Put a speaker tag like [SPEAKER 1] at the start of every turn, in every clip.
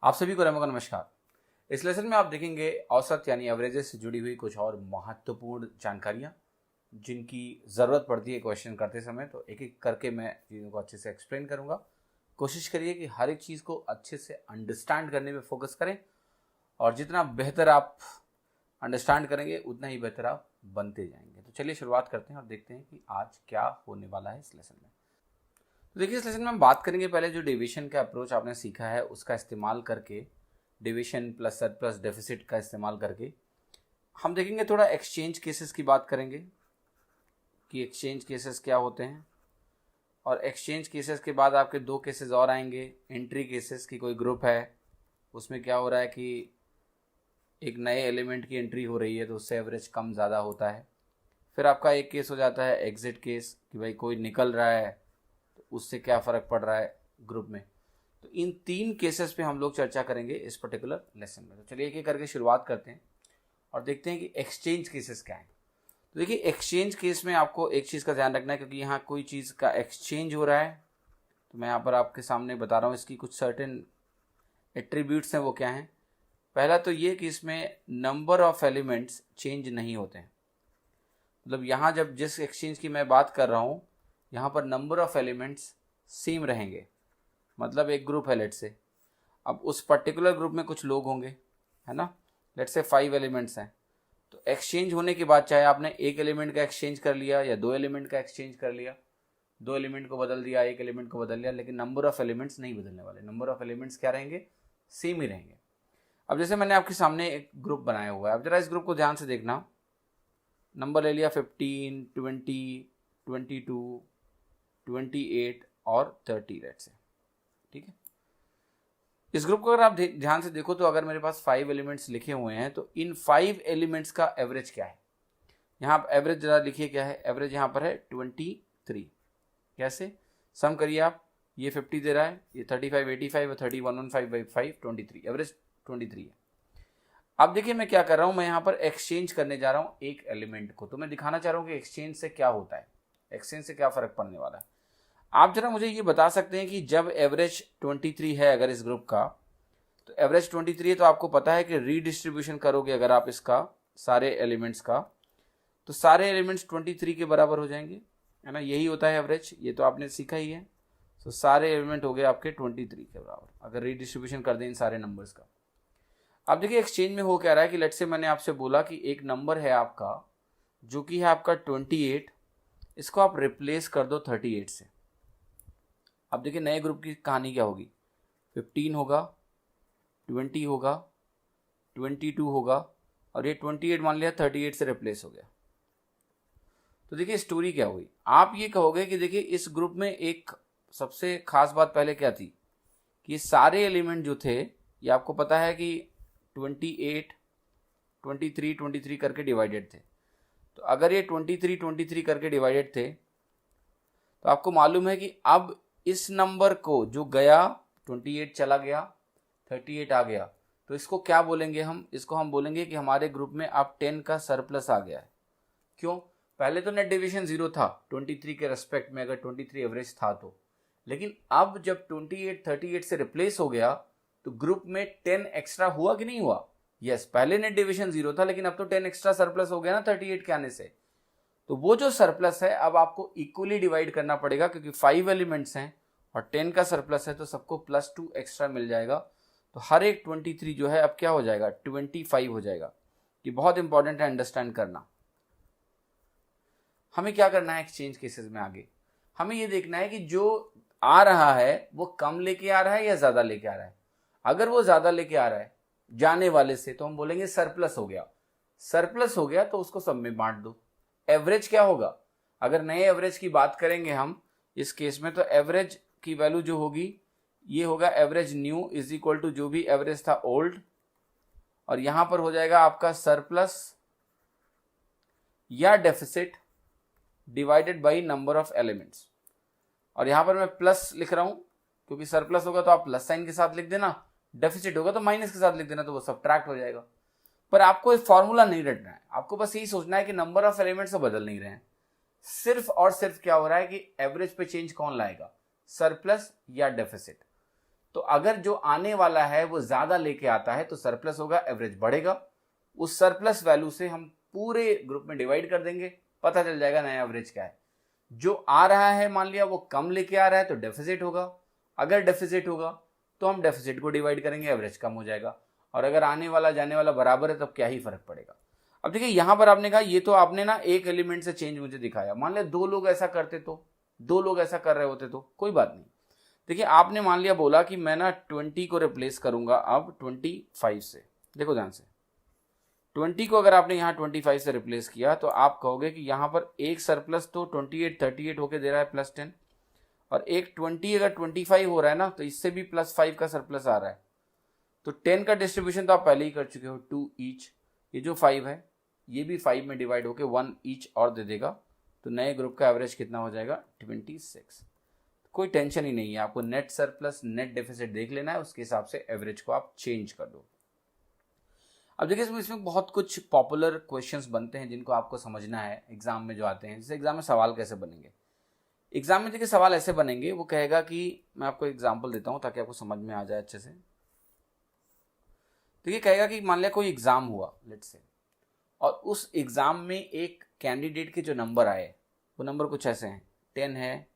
[SPEAKER 1] आप सभी को रमन नमस्कार। इस लेसन में आप देखेंगे औसत यानी एवरेजेस से जुड़ी हुई कुछ और महत्वपूर्ण जानकारियां जिनकी ज़रूरत पड़ती है क्वेश्चन करते समय। तो एक एक करके मैं चीज़ों को अच्छे से एक्सप्लेन करूंगा। कोशिश करिए कि हर एक चीज़ को अच्छे से अंडरस्टैंड करने में फोकस करें और जितना बेहतर आप अंडरस्टैंड करेंगे उतना ही बेहतर आप बनते जाएंगे। तो चलिए शुरुआत करते हैं और देखते हैं कि आज क्या होने वाला है इस लेसन में। तो देखिए, इस लेसन में हम बात करेंगे पहले जो डेविएशन का अप्रोच आपने सीखा है उसका इस्तेमाल करके, डेविएशन प्लस सरप्लस डेफिसिट का इस्तेमाल करके हम देखेंगे। थोड़ा एक्सचेंज केसेस की बात करेंगे कि एक्सचेंज केसेस क्या होते हैं, और एक्सचेंज केसेस के बाद आपके दो केसेस और आएंगे। एंट्री केसेस की कोई ग्रुप है, उसमें क्या हो रहा है कि एक नए एलिमेंट की एंट्री हो रही है तो उससे एवरेज कम ज़्यादा होता है। फिर आपका एक केस हो जाता है एग्जिट केस कि भाई कोई निकल रहा है तो उससे क्या फ़र्क पड़ रहा है ग्रुप में। तो इन तीन केसेस पे हम लोग चर्चा करेंगे इस पर्टिकुलर लेसन में। तो चलिए एक एक करके शुरुआत करते हैं और देखते हैं कि एक्सचेंज केसेस क्या हैं। तो देखिए, एक्सचेंज केस में आपको एक चीज़ का ध्यान रखना है, क्योंकि यहाँ कोई चीज़ का एक्सचेंज हो रहा है। तो मैं यहाँ पर आपके सामने बता रहा हूँ इसकी कुछ सर्टेन एट्रीब्यूट्स हैं, वो क्या हैं। पहला तो ये कि इसमें नंबर ऑफ एलिमेंट्स चेंज नहीं होते हैं। मतलब यहाँ जब जिस एक्सचेंज की मैं बात कर रहा हूँ यहाँ पर नंबर ऑफ एलिमेंट्स सेम रहेंगे। मतलब एक ग्रुप है लेट से, अब उस पर्टिकुलर ग्रुप में कुछ लोग होंगे, है ना। लेट से 5 एलिमेंट्स हैं। तो एक्सचेंज होने के बाद चाहे आपने एक एलिमेंट का एक्सचेंज कर लिया या दो एलिमेंट का एक्सचेंज कर लिया, दो एलिमेंट को बदल दिया, एक एलिमेंट को बदल लिया, लेकिन नंबर ऑफ एलिमेंट्स नहीं बदलने वाले। नंबर ऑफ एलिमेंट्स क्या रहेंगे, सेम ही रहेंगे। अब जैसे मैंने आपके सामने एक ग्रुप बनाया हुआ है, अब जरा इस ग्रुप को ध्यान से देखना। नंबर ले लिया 15, 20, 22, 28 और 30 लेट से, ठीक है। इस ग्रुप को अगर आप ध्यान से देखो तो अगर मेरे पास 5 एलिमेंट्स लिखे हुए हैं तो इन 5 एलिमेंट्स का एवरेज क्या है। यहाँ आप एवरेज जरा लिखिए क्या है। एवरेज यहाँ पर है 23। कैसे सम करिए आप, ये 50 दे रहा है, ये 35, 85 और 3115/5 23, एवरेज 23 है। अब देखिए मैं क्या कर रहा हूँ, मैं यहाँ पर एक्सचेंज करने जा रहा हूँ एक एलिमेंट को। तो मैं दिखाना चाह रहा हूँ कि एक्सचेंज से क्या होता है, एक्सचेंज से क्या फ़र्क पड़ने वाला है। आप जरा मुझे ये बता सकते हैं कि जब एवरेज 23 है अगर इस ग्रुप का, तो एवरेज 23 है तो आपको पता है कि रीडिस्ट्रीब्यूशन करोगे अगर आप इसका सारे एलिमेंट्स का, तो सारे एलिमेंट्स 23 के बराबर हो जाएंगे, है ना। यही होता है एवरेज, ये तो आपने सीखा ही है। तो सारे एलिमेंट हो गए आपके 23 के बराबर अगर रीडिस्ट्रीब्यूशन कर दें इन सारे नंबर्स का। अब देखिए एक्सचेंज में हो क्या रहा है कि लेट से मैंने आपसे बोला कि एक नंबर है आपका जो कि है आपका 28, इसको आप रिप्लेस कर दो 38 से। अब देखिए नए ग्रुप की कहानी क्या होगी, 15 होगा, 20 होगा, 22 होगा, और ये 28 मान लिया 38 से रिप्लेस हो गया। तो देखिए स्टोरी क्या हुई। आप ये कहोगे कि देखिए इस ग्रुप में एक सबसे खास बात पहले क्या थी कि सारे एलिमेंट जो थे, ये आपको पता है कि 28, 23, 23 करके डिवाइडेड थे। तो अगर ये 23, 23 करके डिवाइडेड थे तो आपको मालूम है कि अब इस नंबर को जो गया 28 चला गया, 38 आ गया, तो इसको क्या बोलेंगे हम, इसको हम बोलेंगे कि हमारे ग्रुप में अब 10 का सरप्लस आ गया है। क्यों, पहले तो नेट डिवीजन 0 था 23 के रेस्पेक्ट में, अगर 23 एवरेज था तो, लेकिन अब जब 28 38 से रिप्लेस हो गया तो ग्रुप में 10 एक्स्ट्रा हुआ कि नहीं हुआ। यस, पहले नेट डिवीजन 0 था लेकिन अब तो 10 एक्स्ट्रा सरप्लस हो गया ना 38 के आने से। तो वो जो सरप्लस है अब आपको इक्वली डिवाइड करना पड़ेगा, क्योंकि 5 एलिमेंट्स हैं और 10 का सरप्लस है तो सबको +2 एक्स्ट्रा मिल जाएगा। तो हर एक 23 जो है अब क्या हो जाएगा, 25 हो जाएगा। ये बहुत इंपॉर्टेंट है अंडरस्टैंड करना। हमें क्या करना है एक्सचेंज केसेस में आगे, हमें ये देखना है कि जो आ रहा है वो कम लेके आ रहा है या ज़्यादा लेके आ रहा है। अगर वो ज़्यादा लेके आ रहा है जाने वाले से तो हम बोलेंगे सरप्लस हो गया। सरप्लस हो गया तो उसको सब में बांट दो। एवरेज क्या होगा, अगर नए एवरेज की बात करेंगे हम इस केस में, तो एवरेज की वैल्यू जो होगी ये होगा average new is equal to जो भी एवरेज था ओल्ड, और यहां पर हो जाएगा आपका सरप्लस या deficit divided by number of elements. और यहां पर मैं प्लस लिख रहा हूं क्योंकि सरप्लस होगा तो आप प्लस साइन के साथ लिख देना, डेफिसिट होगा तो माइनस के साथ लिख देना, तो वो सब्ट्रैक्ट हो जाएगा। पर आपको एक फॉर्मूला नहीं रटना है, आपको बस यही सोचना है कि नंबर ऑफ एलिमेंट्स तो बदल नहीं रहे हैं, सिर्फ और सिर्फ क्या हो रहा है कि एवरेज पे चेंज कौन लाएगा, सरप्लस या डेफिसिट। तो अगर जो आने वाला है वो ज़्यादा लेके आता है तो सरप्लस होगा, एवरेज बढ़ेगा। उस सरप्लस वैल्यू से हम पूरे ग्रुप में डिवाइड कर देंगे, पता चल जाएगा नया एवरेज क्या है। जो आ रहा है मान लिया वो कम लेके आ रहा है तो डेफिसिट होगा, अगर डेफिसिट होगा तो हम डेफिसिट को डिवाइड करेंगे, एवरेज कम हो जाएगा। और अगर आने वाला जाने वाला बराबर है तब क्या ही फर्क पड़ेगा। अब देखिए यहां पर आपने कहा ये तो आपने ना एक एलिमेंट से चेंज मुझे दिखाया, मान लिया दो लोग ऐसा करते तो, दो लोग ऐसा कर रहे होते तो कोई बात नहीं। देखिए आपने मान लिया बोला कि मैं ना 20 को रिप्लेस करूंगा अब 25 से। देखो ध्यान से, 20 को अगर आपने यहाँ 25 से रिप्लेस किया तो आप कहोगे कि यहाँ पर एक सरप्लस तो 38 होके दे रहा है +10, और एक 20 अगर 25 हो रहा है ना तो इससे भी +5 का सरप्लस आ रहा है। तो 10 का डिस्ट्रीब्यूशन तो आप पहले ही कर चुके हो, 2 ईच। ये जो 5 है ये भी 5 में डिवाइड होके 1 ईच और दे देगा, तो नए ग्रुप का एवरेज कितना हो जाएगा 26। कोई टेंशन ही नहीं है, आपको नेट सरप्लस नेट डेफिसिट देख लेना है, उसके हिसाब से एवरेज को आप चेंज कर दो। अब देखिए इसमें बहुत कुछ पॉपुलर क्वेश्चंस बनते हैं जिनको आपको समझना है एग्जाम में जो आते हैं। जैसे एग्जाम में सवाल कैसे बनेंगे, एग्जाम में देखिए सवाल ऐसे बनेंगे, वो कहेगा कि मैं आपको एग्जाम्पल देता हूँ ताकि आपको समझ में आ जाए अच्छे से। तो ये कहेगा कि मान लिया कोई एग्जाम हुआ लेट्स से, और उस एग्जाम में एक कैंडिडेट के जो नंबर आए वो नंबर कुछ ऐसे हैं, 10 है,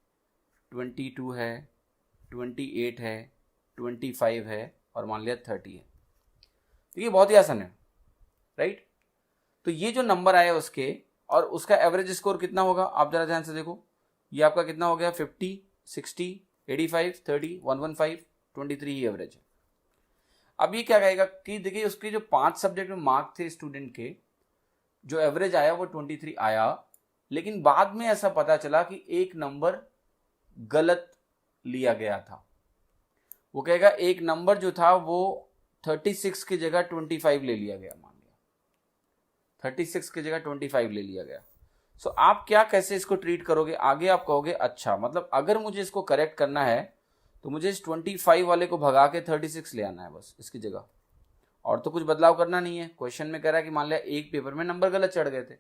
[SPEAKER 1] 22 है, 28 है, 25 है और मान लिया 30 है। तो ये बहुत ही आसान है, राइट। तो ये जो नंबर आया उसके और उसका एवरेज स्कोर कितना होगा, आप जरा ध्यान से देखो। ये आपका कितना हो गया, 50, 60, 85, 30, 115, 23 ही एवरेज है। अब ये क्या कहेगा कि देखिए उसके जो 5 सब्जेक्ट में मार्क थे स्टूडेंट के, जो एवरेज आया वो 23 आया, लेकिन बाद में ऐसा पता चला कि एक नंबर गलत लिया गया था। वो कहेगा एक नंबर जो था वो 36 की जगह 25 ले लिया गया, मान लिया 36 की जगह 25 ले लिया गया। सो आप क्या कैसे इसको ट्रीट करोगे, आगे आप कहोगे अच्छा मतलब अगर मुझे इसको करेक्ट करना है तो मुझे इस 25 वाले को भगा के 36 ले आना है बस इसकी जगह, और तो कुछ बदलाव करना नहीं है। क्वेश्चन में कह रहा है कि मान लिया एक पेपर में नंबर गलत चढ़ गए थे,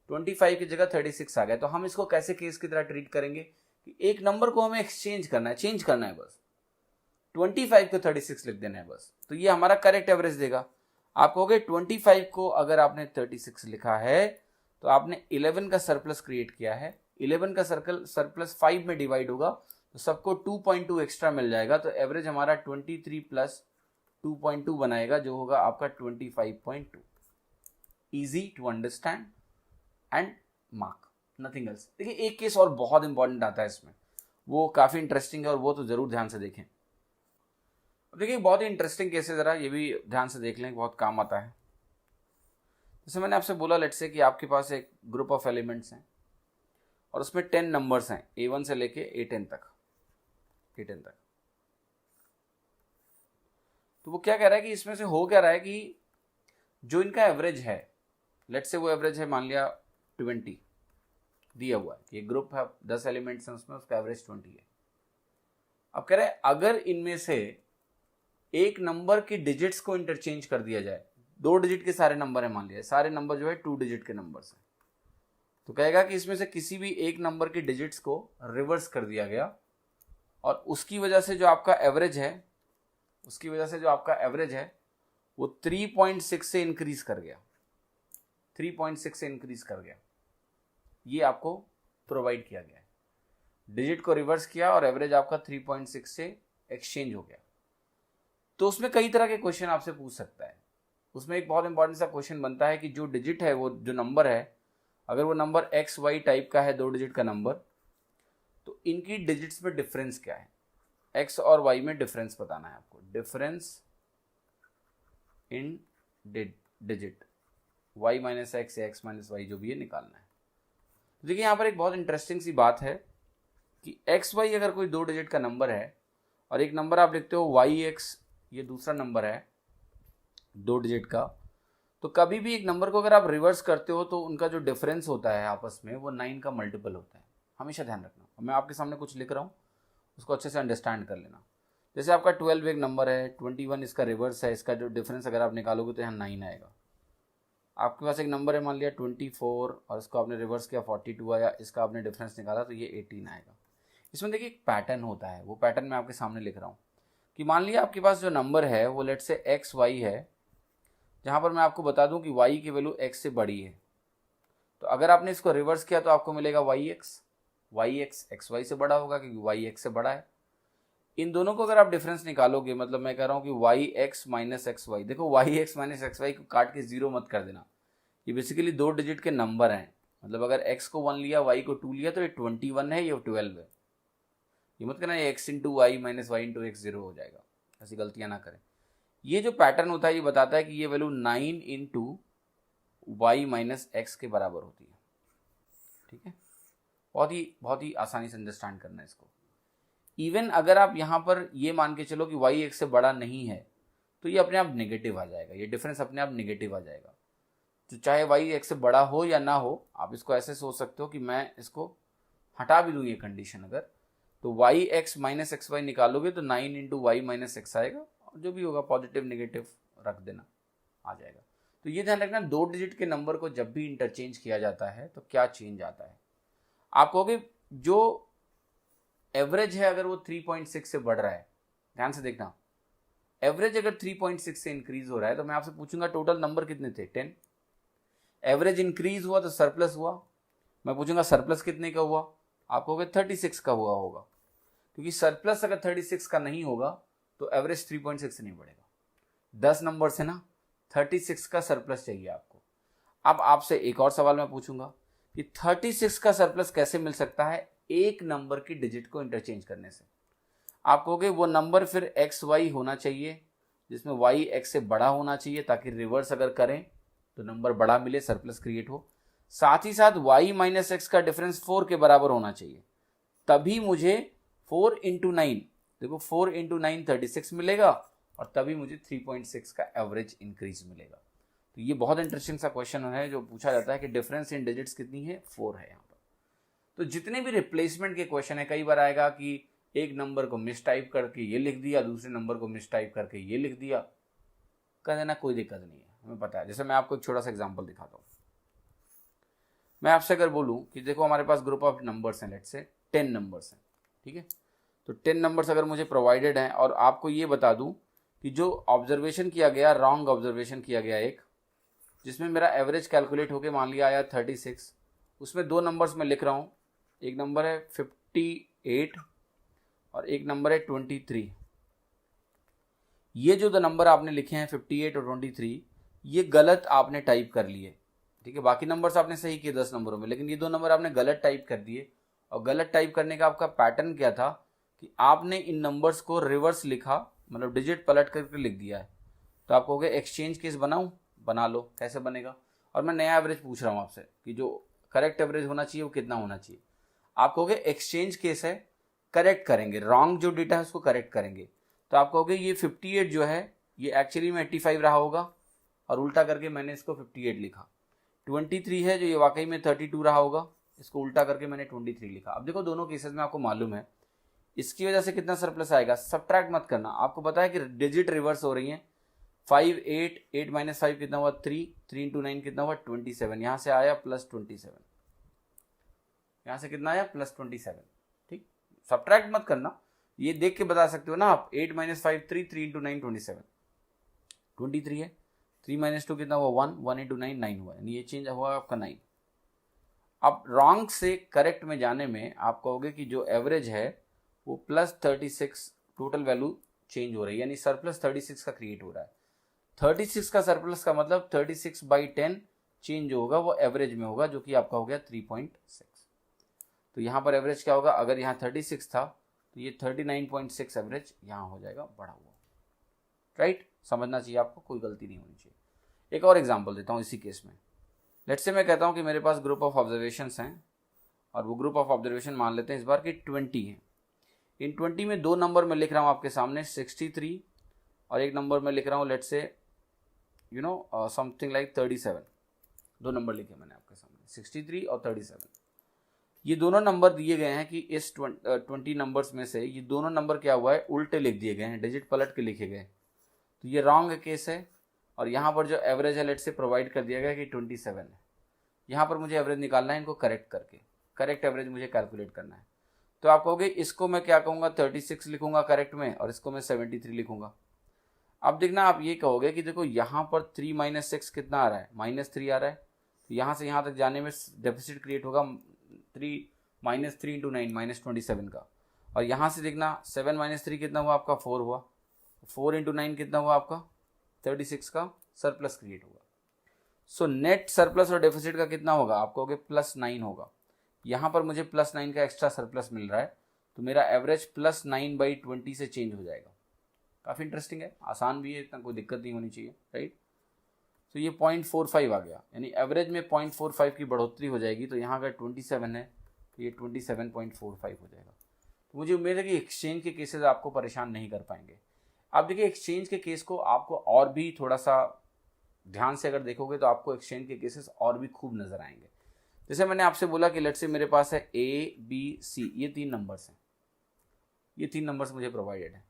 [SPEAKER 1] 25 की जगह 36 आ गए, तो हम इसको कैसे केस की तरह ट्रीट करेंगे कि एक नंबर को हमें एक्सचेंज करना है, चेंज करना है बस, 25 को 36 लिख देना है बस, तो ये हमारा करेक्ट एवरेज देगा। आप कहोगे 25 को अगर आपने 36 लिखा है तो आपने 11 का सरप्लस क्रिएट किया है, 11 का सर्कल सरप्लस 5 में डिवाइड होगा तो सबको 2.2 एक्स्ट्रा मिल जाएगा, तो एवरेज हमारा 23 प्लस 2.2 बनाएगा जो होगा आपका 25.2। Easy to understand and mark, nothing else. देखिए एक केस और बहुत इंपॉर्टेंट आता है इसमें, वो काफी इंटरेस्टिंग है और वो तो जरूर ध्यान से देखें। देखिए बहुत ही इंटरेस्टिंग केस है, जरा ये भी ध्यान से देख लें, बहुत काम आता है। जैसे मैंने आपसे बोला लेट्स से कि आपके पास एक ग्रुप ऑफ एलिमेंट्स हैं और उसमें 10 नंबर्स हैं, A1 से लेके A10 तक। तो वो क्या कह रहा है कि इसमें से हो क्या रहा है कि जो इनका एवरेज है लेट्स से वो एवरेज है मान लिया 20 दिया हुआ है, ये ग्रुप है 10 एलिमेंट्स हैं उसमें, उसका एवरेज 20 है। अब कह रहे हैं अगर इनमें से एक नंबर की डिजिट्स को इंटरचेंज कर दिया जाए, 2 डिजिट के सारे नंबर है मान लिया, सारे नंबर जो है 2 डिजिट के नंबर्स हैं, तो कहेगा कि इसमें से किसी भी एक नंबर की डिजिट्स को रिवर्स कर दिया गया और उसकी वजह से जो आपका एवरेज है वो 3.6 से इंक्रीज कर गया, 3.6 से इंक्रीज कर गया। ये आपको प्रोवाइड किया गया है, डिजिट को रिवर्स किया और एवरेज आपका 3.6 से एक्सचेंज हो गया। तो उसमें कई तरह के क्वेश्चन आपसे पूछ सकता है। उसमें एक बहुत इंपॉर्टेंट सा क्वेश्चन बनता है कि जो डिजिट है, वो जो नंबर है, अगर वो नंबर XY टाइप का है, 2 डिजिट का नंबर, तो इनकी डिजिट्स में डिफरेंस क्या है, X और Y में डिफरेंस बताना है आपको, difference in digit, Y minus x या X माइनस वाई जो भी है निकालना है। तो देखिए यहाँ पर एक बहुत इंटरेस्टिंग सी बात है कि XY अगर कोई 2 डिजिट का नंबर है और एक नंबर आप लिखते हो YX, ये दूसरा नंबर है 2 डिजिट का, तो कभी भी एक नंबर को अगर आप रिवर्स करते हो तो उनका जो डिफरेंस होता है आपस में वो 9 का मल्टीपल होता है, हमेशा ध्यान रखना। मैं आपके सामने कुछ लिख रहा हूँ, उसको अच्छे से अंडरस्टैंड कर लेना। जैसे आपका 12 एक नंबर है, 21 इसका रिवर्स है, इसका जो डिफरेंस अगर आप निकालोगे तो यहाँ 9 आएगा। आपके पास एक नंबर है मान लिया 24 और इसको आपने रिवर्स किया 42 आया, इसका आपने डिफरेंस निकाला तो ये 18 आएगा। इसमें देखिए एक पैटर्न होता है, वो पैटर्न मैं आपके सामने लिख रहा हूँ। कि मान लिया आपके पास जो नंबर है वो लेट से एक्स वाई है, जहाँ पर मैं आपको बता दूं कि वाई की वैल्यू एक्स से बड़ी है। तो अगर आपने इसको रिवर्स किया तो आपको मिलेगा वाई एक्स एक्स वाई से बड़ा होगा क्योंकि वाई एक्स से बड़ा है। इन दोनों को अगर आप डिफरेंस निकालोगे, मतलब मैं कह रहा हूँ कि Y X minus X Y, देखो Y X minus X Y को काट के जीरो मत कर देना, ये बेसिकली 2 डिजिट के नंबर हैं। मतलब अगर x को 1 लिया वाई को 2 लिया तो ये 21 है, ये 12 है। ये मत करना ये x into Y minus Y into X 0 हो जाएगा, ऐसी गलतियां ना करें। ये जो पैटर्न होता है ये बताता है कि ये value 9 into Y minus X के बराबर होती है। ठीक है, बहुत ही आसानी से अंडरस्टैंड करना है इसको। इवन अगर आप यहाँ पर ये मान के चलो कि वाई एक्स से बड़ा नहीं है तो ये अपने आप नेगेटिव आ जाएगा, ये डिफरेंस अपने आप नेगेटिव आ जाएगा। तो चाहे वाई एक्स से बड़ा हो या ना हो, आप इसको ऐसे सोच सकते हो कि मैं इसको हटा भी दूँ ये कंडीशन अगर, तो Y X minus X Y निकालोगे तो 9 इंटू वाई माइनस एक्स आएगा, और जो भी होगा पॉजिटिव नेगेटिव रख देना, आ जाएगा। तो ये ध्यान रखना 2 डिजिट के नंबर को जब भी इंटरचेंज किया जाता है तो क्या चेंज आता है। आप कहोगे जो एवरेज है अगर वो 3.6 से बढ़ रहा है, ध्यान से देखना, एवरेज अगर 3.6 से इंक्रीज हो रहा है तो मैं आपसे पूछूंगा टोटल नंबर कितने थे, 10। एवरेज इंक्रीज हुआ तो सरप्लस हुआ, मैं पूछूंगा सरप्लस कितने का हुआ, आप कहोगे 36 का हुआ होगा, क्योंकि सरप्लस अगर 36 का नहीं होगा तो एवरेज 3.6 से नहीं बढ़ेगा। 10 नंबर से ना 36 का सरप्लस चाहिए आपको। अब आपसे एक और सवाल मैं पूछूंगा कि 36 का सरप्लस कैसे मिल सकता है एक नंबर की डिजिट को इंटरचेंज करने से। आप कहोगे वो नंबर फिर एक्स वाई होना चाहिए, जिसमें वाई एक्स से बड़ा होना चाहिए, ताकि रिवर्स अगर करें तो नंबर बड़ा मिले, सरप्लस क्रिएट हो। साथ ही साथ y माइनस एक्स का डिफरेंस 4 के बराबर होना चाहिए, तभी मुझे 4 इंटू 9, देखो 4 इंटू 9 36 मिलेगा, और तभी मुझे 3.6 का एवरेज इंक्रीज मिलेगा। तो ये बहुत इंटरेस्टिंग सा क्वेश्चन है जो पूछा जाता है कि डिफरेंस इन डिजिट्स कितनी है, 4 है यहाँ पर। तो जितने भी रिप्लेसमेंट के क्वेश्चन है, कई बार आएगा कि एक नंबर को मिस टाइप करके ये लिख दिया, दूसरे नंबर को मिस टाइप करके ये लिख दिया, कर देना, कोई दिक्कत नहीं है, हमें पता है। जैसे मैं आपको एक छोटा सा एग्जांपल दिखाता हूँ। मैं आपसे अगर बोलूँ कि देखो हमारे पास ग्रुप ऑफ नंबर्स हैं, लेट्स से 10 नंबर्स हैं, ठीक है। तो 10 नंबर्स अगर मुझे प्रोवाइडेड हैं, और आपको ये बता दूँ कि जो ऑब्जर्वेशन किया गया, रॉन्ग ऑब्जर्वेशन किया गया एक, जिसमें मेरा एवरेज कैलकुलेट होके मान लिया आया 36, उसमें 2 नंबर्स मैं लिख रहा हूँ, एक नंबर है 58 और एक नंबर है 23। ये जो 2 नंबर आपने लिखे हैं 58 और 23, ये गलत आपने टाइप कर लिए, ठीक है। बाकी नंबर्स आपने सही किए 10 नंबरों में, लेकिन ये 2 नंबर आपने गलत टाइप कर दिए। और गलत टाइप करने का आपका पैटर्न क्या था कि आपने इन नंबर्स को रिवर्स लिखा, मतलब डिजिट पलट करके लिख दिया है। तो आप कहोगे एक्सचेंज केस बनाऊं, बना लो, कैसे बनेगा। और मैं नया एवरेज पूछ रहा हूँ आपसे कि जो करेक्ट एवरेज होना चाहिए वो कितना होना चाहिए। आप कहोगे एक्सचेंज केस है, करेक्ट करेंगे, रॉन्ग जो डेटा है उसको करेक्ट करेंगे। तो आप कहोगे ये 58 जो है ये एक्चुअली में 85 रहा होगा, और उल्टा करके मैंने इसको 58 लिखा। 23 है जो ये वाकई में 32 रहा होगा, इसको उल्टा करके मैंने 23 लिखा। अब देखो दोनों केसेस में आपको मालूम है इसकी वजह से कितना सरप्लस आएगा, सब्ट्रैक्ट मत करना। आपको पता है कि डिजिट रिवर्स हो रही है। 5 8 8 माइनस 5 कितना हुआ 3, 3 इंटू 9 कितना हुआ 27, यहाँ से आया प्लस 27, यहाँ से कितना आया प्लस 27, ठीक। सब्ट्रैक्ट मत करना, ये देख के बता सकते हो ना आप। 8 माइनस 5 3, 3 इंटू 9 27, 23 है। 3 माइनस 2 कितना हुआ 1, 1 इंटू 9 9 हुआ, यानी ये चेंज हुआ आपका 9। अब रॉन्ग से करेक्ट में जाने में आप कहोगे कि जो एवरेज है वो प्लस 36, टोटल वैल्यू चेंज हो रही है, यानी सरप्लस 36 का क्रिएट हो रहा है। 36 का सरप्लस का मतलब 36/10 चेंज होगा, वो एवरेज में होगा, जो कि आपका हो गया 3.6। तो यहाँ पर एवरेज क्या होगा, अगर यहाँ 36 था तो ये 39.6 एवरेज यहाँ हो जाएगा बढ़ा हुआ, राइट। समझना चाहिए आपको, कोई गलती नहीं होनी चाहिए। एक और एग्जांपल देता हूँ इसी केस में। लेट्स से मैं कहता हूँ कि मेरे पास ग्रुप ऑफ ऑब्जर्वेशंस हैं, और वो ग्रुप ऑफ ऑब्जर्वेशन मान लेते हैं इस बार कि 20 है। इन 20 में 2 नंबर मैं लिख रहा हूँ आपके सामने 63, और एक नंबर मैं लिख रहा हूँ let's say something like 37। 2 number लिखे मैंने आपके सामने 63 और 37। ये दोनों नंबर दिए गए हैं कि इस 20 नंबर्स में से ये दोनों नंबर क्या हुआ है, उल्टे लिख दिए गए हैं, डिजिट पलट के लिखे गए। तो ये रॉन्ग केस है। और यहाँ पर जो एवरेज है लेट्स से प्रोवाइड कर दिया गया कि 27 है। यहाँ पर मुझे एवरेज निकालना है इनको करेक्ट करके, करेक्ट एवरेज मुझे कैलकुलेट करना है। तो आप कहोगे इसको मैं क्या कहूँगा 36 लिखूंगा करेक्ट में, और इसको मैं 73 लिखूंगा। अब देखना आप ये कहोगे कि देखो यहाँ पर 3 माइनस 6 कितना आ रहा है, -3 आ रहा है, तो यहाँ से यहाँ तक जाने में डेफिसिट क्रिएट होगा 3 माइनस 3 इंटू 9 -27 का। और यहाँ से देखना 7 माइनस 3 कितना हुआ आपका 4 हुआ, 4 इंटू 9 कितना हुआ आपका 36 का सरप्लस क्रिएट होगा। सो नेट सरप्लस और डेफिसिट का कितना होगा, आप कहोगे +9 होगा। यहाँ पर मुझे +9 का एक्स्ट्रा सरप्लस मिल रहा है, तो मेरा एवरेज +9/20 से चेंज हो जाएगा। काफ़ी इंटरेस्टिंग है, आसान भी है, इतना कोई दिक्कत नहीं होनी चाहिए, राइट। तो ये 0.45 आ गया, यानी एवरेज में 0.45 की बढ़ोतरी हो जाएगी। तो यहाँ अगर 27 है तो ये 27.45 हो जाएगा। तो मुझे उम्मीद है कि एक्सचेंज के केसेस आपको परेशान नहीं कर पाएंगे। आप देखिए एक्सचेंज के केस को आपको और भी थोड़ा सा ध्यान से अगर देखोगे तो आपको एक्सचेंज के केसेस और भी खूब नजर आएंगे। जैसे मैंने आपसे बोला कि लेट्स से मेरे पास है ABC, ये 3 नंबर्स हैं, ये 3 नंबर्स मुझे प्रोवाइडेड है,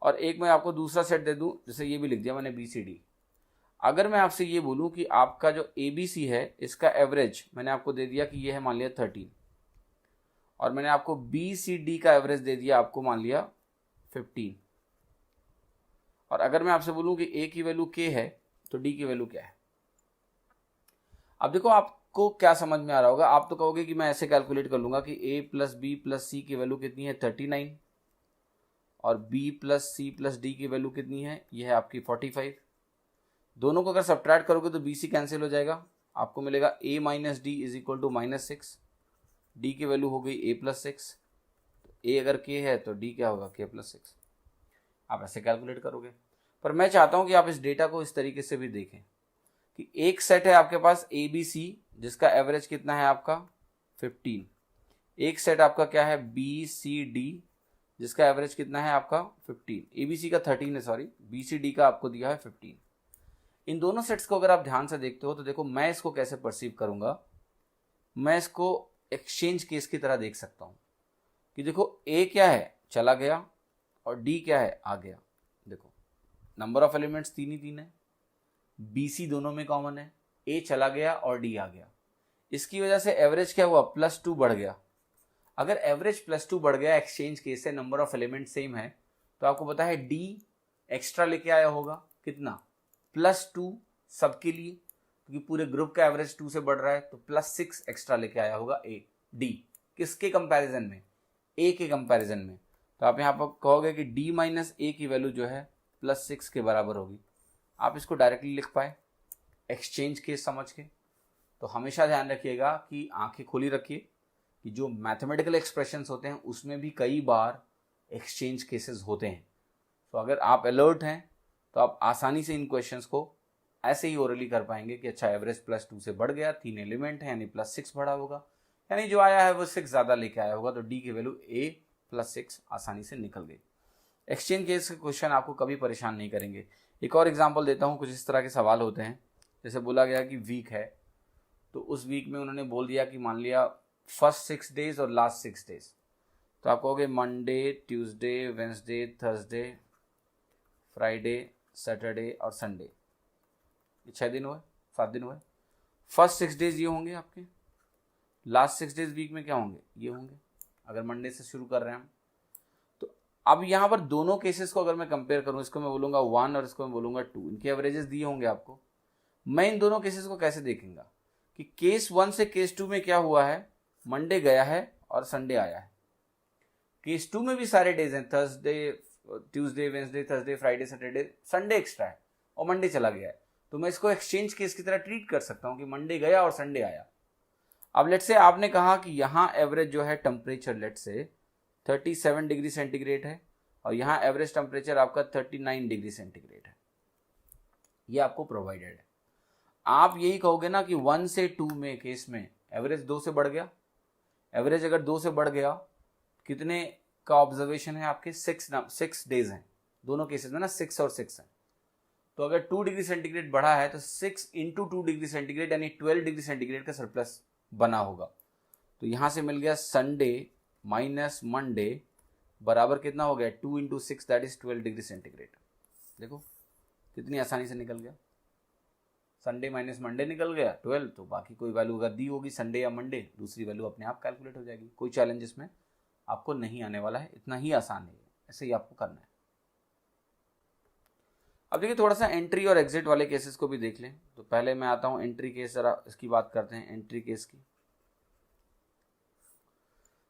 [SPEAKER 1] और एक मैं आपको दूसरा सेट दे दूं, जैसे ये भी लिख दिया मैंने BCD। अगर मैं आपसे ये बोलूं कि आपका जो ABC है इसका एवरेज मैंने आपको दे दिया कि ये है मान लिया 13, और मैंने आपको BCD का एवरेज दे दिया आपको मान लिया 15, और अगर मैं आपसे बोलूं कि A की वैल्यू K है तो D की वैल्यू क्या है। अब देखो आपको क्या समझ में आ रहा होगा, आप तो कहोगे कि मैं ऐसे कैलकुलेट कर लूंगा कि A plus B plus C की वैल्यू कितनी है 39, और B plus C plus D की वैल्यू कितनी है, ये है आपकी 45। दोनों को अगर सब्ट्रैक्ट करोगे तो BC कैंसिल हो जाएगा, आपको मिलेगा A minus D is equal to -6, D की वैल्यू हो गई A प्लस 6, A अगर K है तो D क्या होगा K प्लस 6। आप ऐसे कैलकुलेट करोगे, पर मैं चाहता हूं कि आप इस डेटा को इस तरीके से भी देखें कि एक सेट है आपके पास ABC जिसका एवरेज कितना है आपका 15, एक सेट आपका क्या है BCD जिसका एवरेज कितना है आपका 15, ABC का 13 है सॉरी, BCD का आपको दिया है 15। इन दोनों सेट्स को अगर आप ध्यान से देखते हो तो देखो मैं इसको कैसे परसीव करूंगा, मैं इसको एक्सचेंज केस की तरह देख सकता हूं कि देखो A क्या है चला गया और D क्या है आ गया। देखो नंबर ऑफ एलिमेंट्स 3 ही 3 है, BC दोनों में कॉमन है, A चला गया और D आ गया, इसकी वजह से एवरेज क्या हुआ +2 बढ़ गया। अगर एवरेज +2 बढ़ गया एक्सचेंज केस से, नंबर ऑफ एलिमेंट सेम है, तो आपको पता है D एक्स्ट्रा लेके आया होगा कितना +2 सबके लिए, क्योंकि पूरे ग्रुप का एवरेज 2 से बढ़ रहा है, तो +6 एक्स्ट्रा लेके आया होगा D किसके कंपैरिजन में, A के कंपैरिजन में। तो आप यहाँ पर कहोगे कि D माइनस A की वैल्यू जो है +6 के बराबर होगी। आप इसको डायरेक्टली लिख पाए एक्सचेंज केस समझ के, तो हमेशा ध्यान रखिएगा कि आंखें खोली रखिए कि जो मैथमेटिकल एक्सप्रेशंस होते हैं उसमें भी कई बार एक्सचेंज केसेस होते हैं। तो अगर आप अलर्ट हैं तो आप आसानी से इन क्वेश्चंस को ऐसे ही ओरली कर पाएंगे कि अच्छा एवरेज +2 से बढ़ गया, 3 एलिमेंट है यानी +6 बढ़ा होगा, यानी जो आया है वो 6 ज़्यादा लेके आया होगा, तो D की वैल्यू A +6 आसानी से निकल गई। एक्सचेंज केस के क्वेश्चन आपको कभी परेशान नहीं करेंगे। एक और एग्जांपल देता हूँ, कुछ इस तरह के सवाल होते हैं, जैसे बोला गया कि वीक है, तो उस वीक में उन्होंने बोल दिया कि मान लिया फर्स्ट 6 डेज और लास्ट 6 डेज, तो आप कहोगे Monday, Tuesday, Wednesday, Thursday, Friday, Saturday और संडे, ये 6 दिन हुए, 7 दिन हुए। फर्स्ट 6 डेज ये होंगे आपके, लास्ट 6 डेज वीक में क्या होंगे ये होंगे, अगर मंडे से शुरू कर रहे हैं हम। तो अब यहाँ पर दोनों केसेस को अगर मैं कंपेयर करूँ, इसको मैं बोलूँगा 1 और इसको मैं बोलूँगा 2, इनके एवरेजेस दिए होंगे आपको। मैं इन दोनों केसेस को कैसे देखेंगे कि केस 1 से केस 2 में क्या हुआ है, मंडे गया है और संडे आया है। केस 2 में भी सारे डेज हैं, Thursday, Tuesday, Wednesday, Thursday, Friday, Saturday, Sunday extra है और मंडे चला गया है। तो मैं इसको एक्सचेंज केस की तरह ट्रीट कर सकता हूं कि मंडे गया और संडे आया। अब लेट से आपने कहा कि यहां एवरेज जो है टेम्परेचर लेट से 37 डिग्री सेंटीग्रेड है और यहां एवरेज टेम्परेचर आपका 39 डिग्री सेंटीग्रेड है, ये आपको प्रोवाइडेड है। आप यही कहोगे ना कि 1 से 2 में केस में एवरेज 2 से बढ़ गया, एवरेज अगर 2 से बढ़ गया, कितने का ऑब्जर्वेशन है आपके 6 डेज हैं दोनों केसेस में ना, 6 और 6 है। तो अगर 2 डिग्री सेंटीग्रेड बढ़ा है तो 6 इंटू 2 डिग्री सेंटीग्रेड यानी 12 डिग्री सेंटीग्रेड का सरप्लस बना होगा। तो यहां से मिल गया संडे माइनस मंडे बराबर कितना हो गया 2 into 6 that is 12 degree centigrade. देखो कितनी आसानी से निकल गया, संडे माइनस मंडे निकल गया 12, तो बाकी कोई वैल्यू अगर दी होगी संडे या मंडे, दूसरी वैल्यू अपने आप कैलकुलेट हो जाएगी, कोई चैलेंज इसमें आपको नहीं आने वाला है, इतना ही आसान है, ऐसे ही आपको करना है। अब देखिए थोड़ा सा एंट्री और एग्जिट वाले केसेस को भी देख लें। तो पहले मैं आता हूं एंट्री केस, जरा इसकी बात करते हैं एंट्री केस की।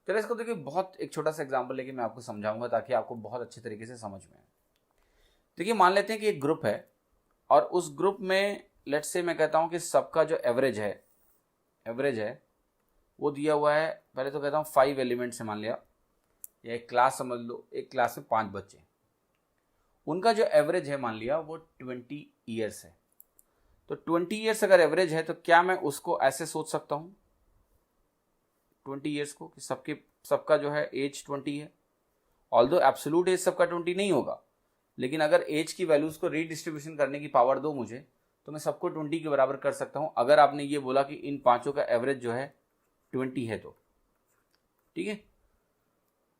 [SPEAKER 1] चलो इसको देखिए बहुत एक छोटा सा एग्जांपल लेके मैं आपको समझाऊंगा ताकि आपको बहुत अच्छे तरीके से समझ में आए। देखिए मान लेते हैं कि एक ग्रुप है और उस ग्रुप में लेट्स से मैं कहता हूं कि सबका जो एवरेज है वो दिया हुआ है, पहले तो कहता हूं 5 एलिमेंट से मान लिया, या एक क्लास समझ लो, एक क्लास में 5 बच्चे, उनका जो एवरेज है मान लिया वो 20 ईयर्स है। तो 20 ईयर्स अगर एवरेज है तो क्या मैं उसको ऐसे सोच सकता हूं 20 ईयर्स को कि सबका जो है एज 20 है। ऑल्दो एब्सोल्यूट एज सबका 20 नहीं होगा, लेकिन अगर एज की वैल्यूज को रीडिस्ट्रीब्यूशन करने की पावर दो मुझे, तो मैं सबको 20 के बराबर कर सकता हूं, अगर आपने ये बोला कि इन पांचों का एवरेज जो है 20 है तो ठीक है।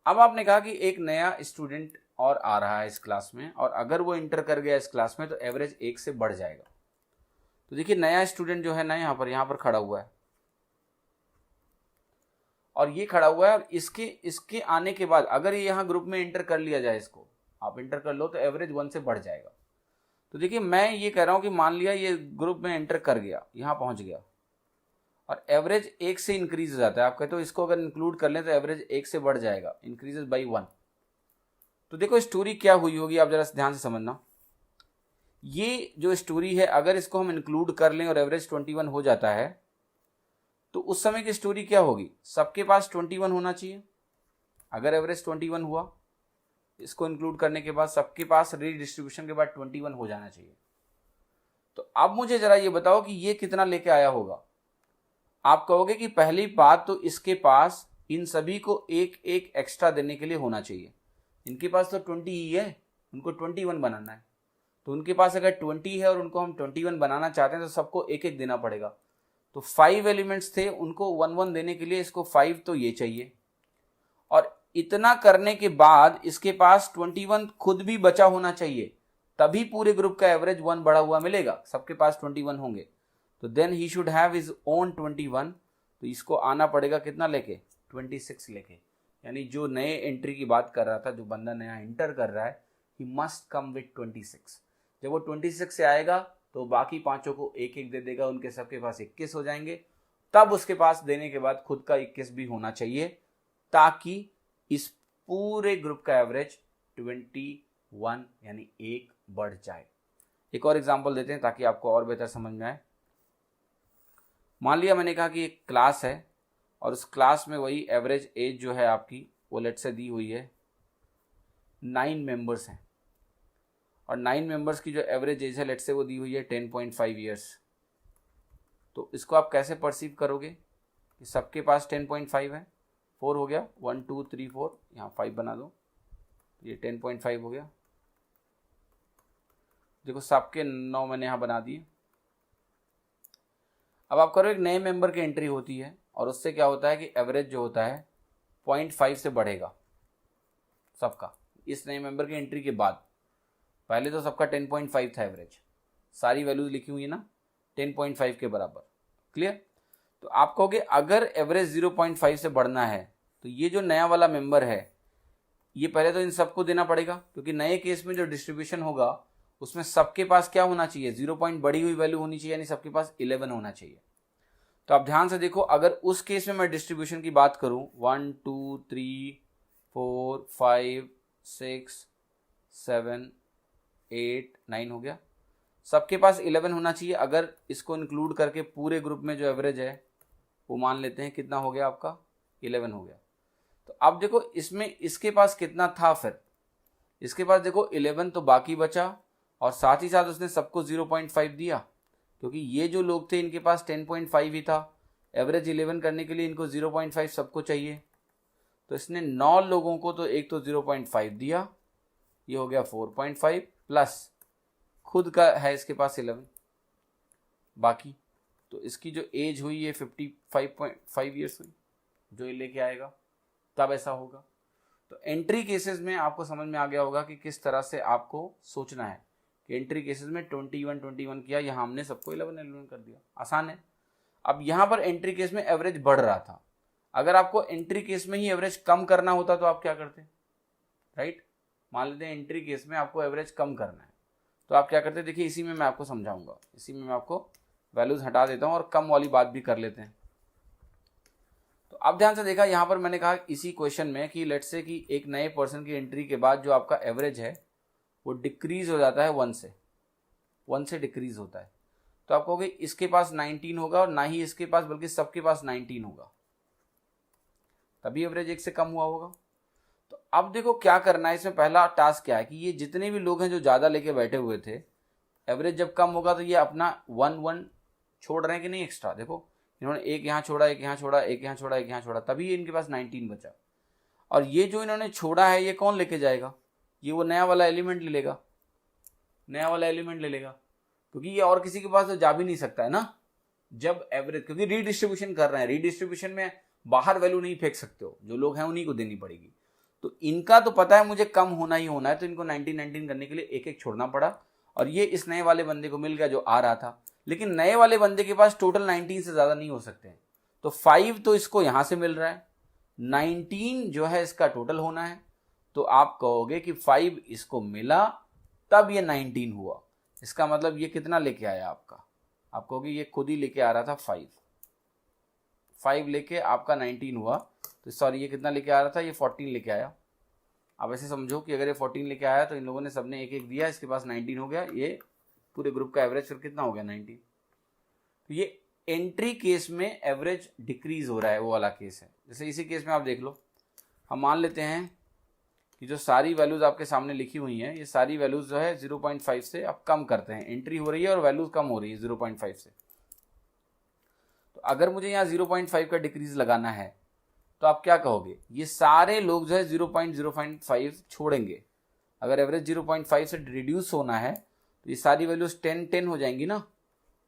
[SPEAKER 1] अब आपने कहा कि एक नया स्टूडेंट और आ रहा है इस क्लास में, और अगर वो इंटर कर गया इस क्लास में तो एवरेज 1 से बढ़ जाएगा। तो देखिए नया स्टूडेंट जो है ना यहाँ पर खड़ा हुआ है, और ये खड़ा हुआ है, और इसके आने के बाद अगर ये यहाँ ग्रुप में इंटर कर लिया जाए, इसको आप इंटर कर लो तो एवरेज 1 से बढ़ जाएगा। तो देखिए मैं ये कह रहा हूं कि मान लिया ये ग्रुप में एंटर कर गया, यहाँ पहुंच गया, और एवरेज 1 से इंक्रीज हो जाता है। आप कहते हो इसको अगर इंक्लूड कर लें तो एवरेज 1 से बढ़ जाएगा, इंक्रीजेस बाई 1। तो देखो स्टोरी क्या हुई होगी, आप जरा ध्यान से समझना। ये जो स्टोरी है अगर इसको हम इंक्लूड कर लें और एवरेज 21 हो जाता है, तो उस समय की स्टोरी क्या होगी, सबके पास 21 होना चाहिए। अगर एवरेज 21 हुआ, इसको इंक्लूड करने के बाद सबके पास रीडिस्ट्रीब्यूशन के बाद 21 हो जाना चाहिए। तो अब मुझे जरा ये बताओ कि ये कितना लेके आया होगा। आप कहोगे कि पहली बात तो इसके पास इन सभी को एक एक एक्स्ट्रा देने के लिए होना चाहिए। इनके पास तो 20 ही है, उनको 21 बनाना है। तो उनके पास अगर 20 है और उनको हम 21 बनाना चाहते हैं तो सबको एक एक देना पड़ेगा। तो 5 एलिमेंट्स थे, उनको 1 देने के लिए इसको 5 तो ये चाहिए, और इतना करने के बाद इसके पास 21 खुद भी बचा होना चाहिए, तभी पूरे ग्रुप का एवरेज 1 बढ़ा हुआ मिलेगा। सबके पास 21 होंगे तो then he should have his own 21। तो इसको आना पड़ेगा कितना लेके, 26 लेके। यानी जो नए एंट्री की बात कर रहा था, जो बंदा नया एंटर कर रहा है, ही मस्ट कम विथ 26। जब वो 26 से आएगा तो बाकी पांचों को एक एक दे देगा, उनके सबके पास 21 हो जाएंगे। तब उसके पास देने के बाद खुद का 21 भी होना चाहिए, ताकि इस पूरे ग्रुप का एवरेज 21 यानी 1 बढ़ जाए। एक और एग्जांपल देते हैं ताकि आपको और बेहतर समझ में आए। मान लिया मैंने कहा कि एक क्लास है और उस क्लास में वही एवरेज एज जो है आपकी वो लेट से दी हुई है 9 मेंबर्स हैं, और 9 मेंबर्स की जो एवरेज एज है लेट से वो दी हुई है 10.5 ईयर्स। तो इसको आप कैसे परसीव करोगे कि सबके पास 10.5 है, 4 हो गया, 1 2 3 4, यहाँ 5 बना दो, ये 10.5 हो गया। देखो सबके 9 मैंने यहाँ बना दिए। अब आप करो एक नए मेंबर की एंट्री होती है और उससे क्या होता है कि एवरेज जो होता है 0.5 से बढ़ेगा सबका। इस नए मेंबर की एंट्री के बाद पहले तो सबका 10.5 था एवरेज, सारी वैल्यूज लिखी हुई है ना 10.5 के बराबर, क्लियर। तो आप कहोगे अगर एवरेज 0.5 से बढ़ना है तो ये जो नया वाला मेंबर है ये पहले तो इन सबको देना पड़ेगा, क्योंकि नए केस में जो डिस्ट्रीब्यूशन होगा उसमें सबके पास क्या होना चाहिए, 0 पॉइंट बढ़ी हुई वैल्यू होनी चाहिए, यानी सबके पास 11 होना चाहिए। तो आप ध्यान से देखो, अगर उस केस में मैं डिस्ट्रीब्यूशन की बात करूं 1 2 3 4 5 6 7 8 9 हो गया, सबके पास 11 होना चाहिए। अगर इसको इंक्लूड करके पूरे ग्रुप में जो एवरेज है वो मान लेते हैं कितना हो गया आपका, 11 हो गया। तो अब देखो इसमें इसके पास कितना था, फिर इसके पास देखो 11 तो बाकी बचा, और साथ ही साथ उसने सबको 0.5 दिया, क्योंकि ये जो लोग थे इनके पास 10.5 ही था, एवरेज 11 करने के लिए इनको 0.5 सबको चाहिए। तो इसने 9 लोगों को तो एक तो 0.5 दिया, ये हो गया 4.5, प्लस खुद का है इसके पास 11 बाकी। तो इसकी जो एज हुई है 55.5 ईयर्स हुई, जो ये लेके आएगा तब ऐसा होगा। तो एंट्री केसेस में आपको समझ में आ गया होगा कि किस तरह से आपको सोचना है कि एंट्री केसेस में 21 किया, यहाँ हमने सबको 11 कर दिया, आसान है। अब यहाँ पर एंट्री केस में एवरेज बढ़ रहा था, अगर आपको एंट्री केस में ही एवरेज कम करना होता तो आप क्या करते, राइट? मान लेते हैं एंट्री केस में आपको एवरेज कम करना है, तो आप क्या करते? देखिए इसी में मैं आपको समझाऊंगा, इसी में मैं आपको वैल्यूज हटा देता हूं और कम वाली बात भी कर लेते हैं। तो अब ध्यान से देखा, यहां पर मैंने कहा इसी क्वेश्चन में कि लेट्स से कि एक नए पर्सन की एंट्री के बाद जो आपका एवरेज है वो डिक्रीज हो जाता है 1 से डिक्रीज होता है। तो आप कहोगे इसके पास 19 होगा, और ना ही इसके पास बल्कि सबके पास 19 होगा, तभी एवरेज 1 से कम हुआ होगा। तो अब देखो क्या करना है, इसमें पहला टास्क क्या है कि ये जितने भी लोग हैं जो ज़्यादा लेके बैठे हुए थे, एवरेज जब कम होगा तो ये अपना 1 छोड़ रहे हैं कि नहीं एक्स्ट्रा। देखो इन्होंने एक यहाँ छोड़ा, एक यहाँ छोड़ा, एक यहाँ छोड़ा, एक यहाँ छोड़ा, तभी इनके पास 19 बचा। और ये जो इन्होंने छोड़ा है ये कौन लेके जाएगा? ये वो नया वाला एलिमेंट ले लेगा, नया वाला एलिमेंट ले लेगा, क्योंकि ये और किसी के पास तो जा भी नहीं सकता है ना जब एवरेज, क्योंकि रीडिस्ट्रीब्यूशन कर रहे हैं। रीडिस्ट्रीब्यूशन में बाहर वैल्यू नहीं फेंक सकते हो, जो लोग हैं उन्हीं को देनी पड़ेगी। तो इनका तो पता है मुझे कम होना ही होना है, तो इनको 19 करने के लिए एक एक छोड़ना पड़ा, और ये इस नए वाले बंदे को मिल गया जो आ रहा था। लेकिन नए वाले बंदे के पास टोटल 19 से ज़्यादा नहीं हो सकते हैं, तो 5 तो इसको यहाँ से मिल रहा है, 19 जो है इसका टोटल होना है। तो आप कहोगे कि 5 इसको मिला तब ये 19 हुआ। इसका मतलब ये कितना लेके आया आपका? आप कहोगे ये खुद ही लेके आ रहा था 5 लेके आपका 19 हुआ। तो सॉरी, ये कितना लेके आ रहा था? ये 14 लेके आया। अब ऐसे समझो कि अगर ये 14 लेके आया तो इन लोगों ने सबने एक एक दिया, इसके पास 19 हो गया, ये पूरे ग्रुप का एवरेज फिर कितना हो गया? 19। तो ये एंट्री केस में एवरेज डिक्रीज हो रहा है, वो वाला केस है। जैसे इसी केस में आप देख लो, हम मान लेते हैं कि जो सारी वैल्यूज आपके सामने लिखी हुई हैं, ये सारी वैल्यूज जो है 0.5 से अब कम करते हैं, एंट्री हो रही है और वैल्यूज कम हो रही है 0.5 से। तो अगर मुझे यहाँ 0.5 का डिक्रीज लगाना है तो आप क्या कहोगे? ये सारे लोग जो है 0.05 छोड़ेंगे। अगर एवरेज 0.5 से रिड्यूस होना है तो ये सारी वैल्यूज 10 हो जाएंगी ना।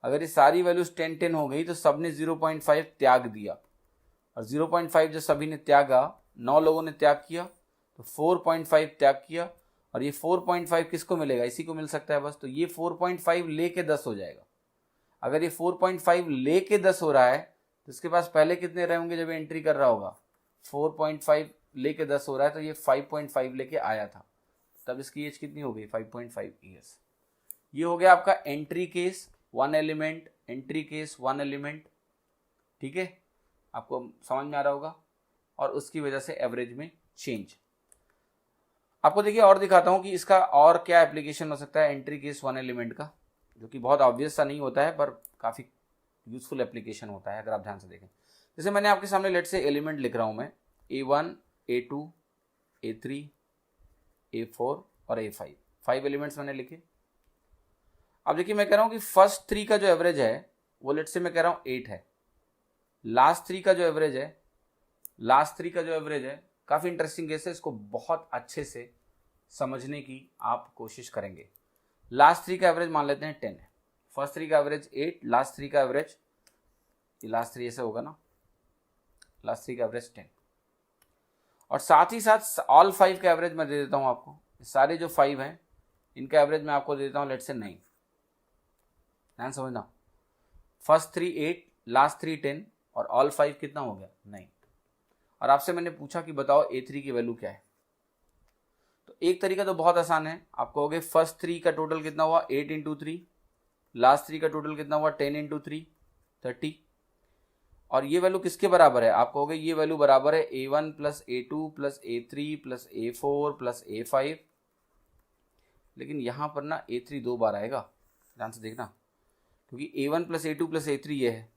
[SPEAKER 1] अगर ये सारी वैल्यूज 10 हो गई तो सबने 0.5 त्याग दिया, और 0.5 जो सभी ने त्यागा, 9 लोगों ने त्याग किया, तो 4.5 त्याग किया, और ये 4.5 किसको मिलेगा? इसी को मिल सकता है बस। तो ये 4.5 लेके 10 हो जाएगा। अगर ये 4.5 लेके 10 हो रहा है तो इसके पास पहले कितने रहे होंगे जब एंट्री कर रहा होगा? 4.5 लेके 10 हो रहा है, तो ये 5.5 लेके आया था, तब इसकी एज कितनी हो गई? 5.5 ईयर्स। ये हो गया आपका entry case 1 element, entry case 1 element. ठीक है, आपको समझ में आ रहा होगा। और उसकी वजह से एवरेज में चेंज। आपको देखिए और दिखाता हूं कि इसका और क्या एप्लीकेशन हो सकता है एंट्री केस 1 एलिमेंट का, जो कि बहुत ऑब्वियस सा नहीं होता है पर काफ़ी यूजफुल एप्लीकेशन होता है अगर आप ध्यान से देखें। जैसे मैंने आपके सामने लेट से एलिमेंट लिख रहा हूं मैं, A1, A2, A3, A4 और A5, 5 एलिमेंट्स मैंने लिखे। अब देखिए मैं कह रहा हूं कि फर्स्ट 3 का जो एवरेज है वो लेट से मैं कह रहा हूं 8 है। लास्ट 3 का जो एवरेज है, काफ़ी इंटरेस्टिंग केस है, इसको बहुत अच्छे से समझने की आप कोशिश करेंगे। लास्ट 3 का एवरेज मान लेते हैं 10 है, फर्स्ट 3 का एवरेज 8, लास्ट 3 का एवरेज, ये लास्ट 3 ऐसे होगा ना, लास्ट 3 का एवरेज 10, और साथ ही साथ ऑल 5 का एवरेज मैं दे देता हूं आपको। सारे जो 5 हैं इनका एवरेज मैं आपको दे देता हूं लेट से 9। ध्यान समझना, फर्स्ट 3 8, लास्ट 3 10 और ऑल 5 कितना हो गया? 9। और आपसे मैंने पूछा कि बताओ A3 की वैल्यू क्या है। तो एक तरीका तो बहुत आसान है, आप कहोगे फर्स्ट 3 का टोटल कितना हुआ? 8 इंटू 3, लास्ट 3 का टोटल कितना हुआ? 10 इंटू 3, 30। और ये वैल्यू किसके बराबर है? आप कहोगे ये वैल्यू बराबर है A1 plus A2 plus A3 plus A4 plus A5। लेकिन यहाँ पर ना A3 2 बार आएगा, ध्यान से देखना, क्योंकि A1 plus A2 plus A3 ये है,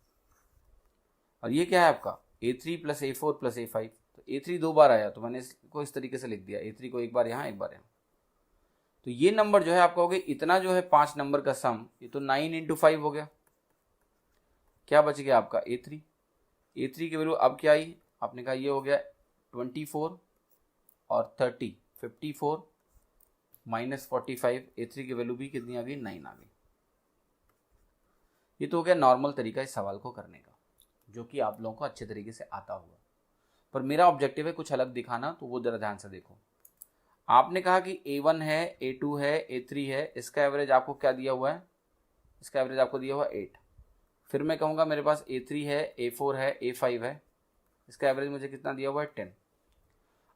[SPEAKER 1] और ये क्या है आपका? A3 plus A4 plus A5। तो A3 2 बार आया तो मैंने इसको इस तरीके से लिख दिया, A3 को एक बार यहाँ एक बार यहाँ। तो ये नंबर जो है आप कहोगे इतना जो है 5 नंबर का सम, ये तो 9 इंटू 5 हो गया। क्या बच गया आपका? A3 की वैल्यू अब क्या आई? आपने कहा ये हो गया 24 और 30, 54 माइनस 45। A3 की वैल्यू भी कितनी आ गई? 9 आ गई। ये तो हो गया नॉर्मल तरीका इस सवाल को करने का, जो कि आप लोगों को अच्छे तरीके से आता होगा। पर मेरा ऑब्जेक्टिव है कुछ अलग दिखाना, तो वो जरा ध्यान से देखो। आपने कहा कि A1 है, A2 है, A3 है, इसका एवरेज आपको क्या दिया हुआ है? इसका एवरेज आपको दिया हुआ 8। फिर मैं कहूँगा मेरे पास A3 है, A4 है, A5 है, इसका एवरेज मुझे कितना दिया हुआ है 10।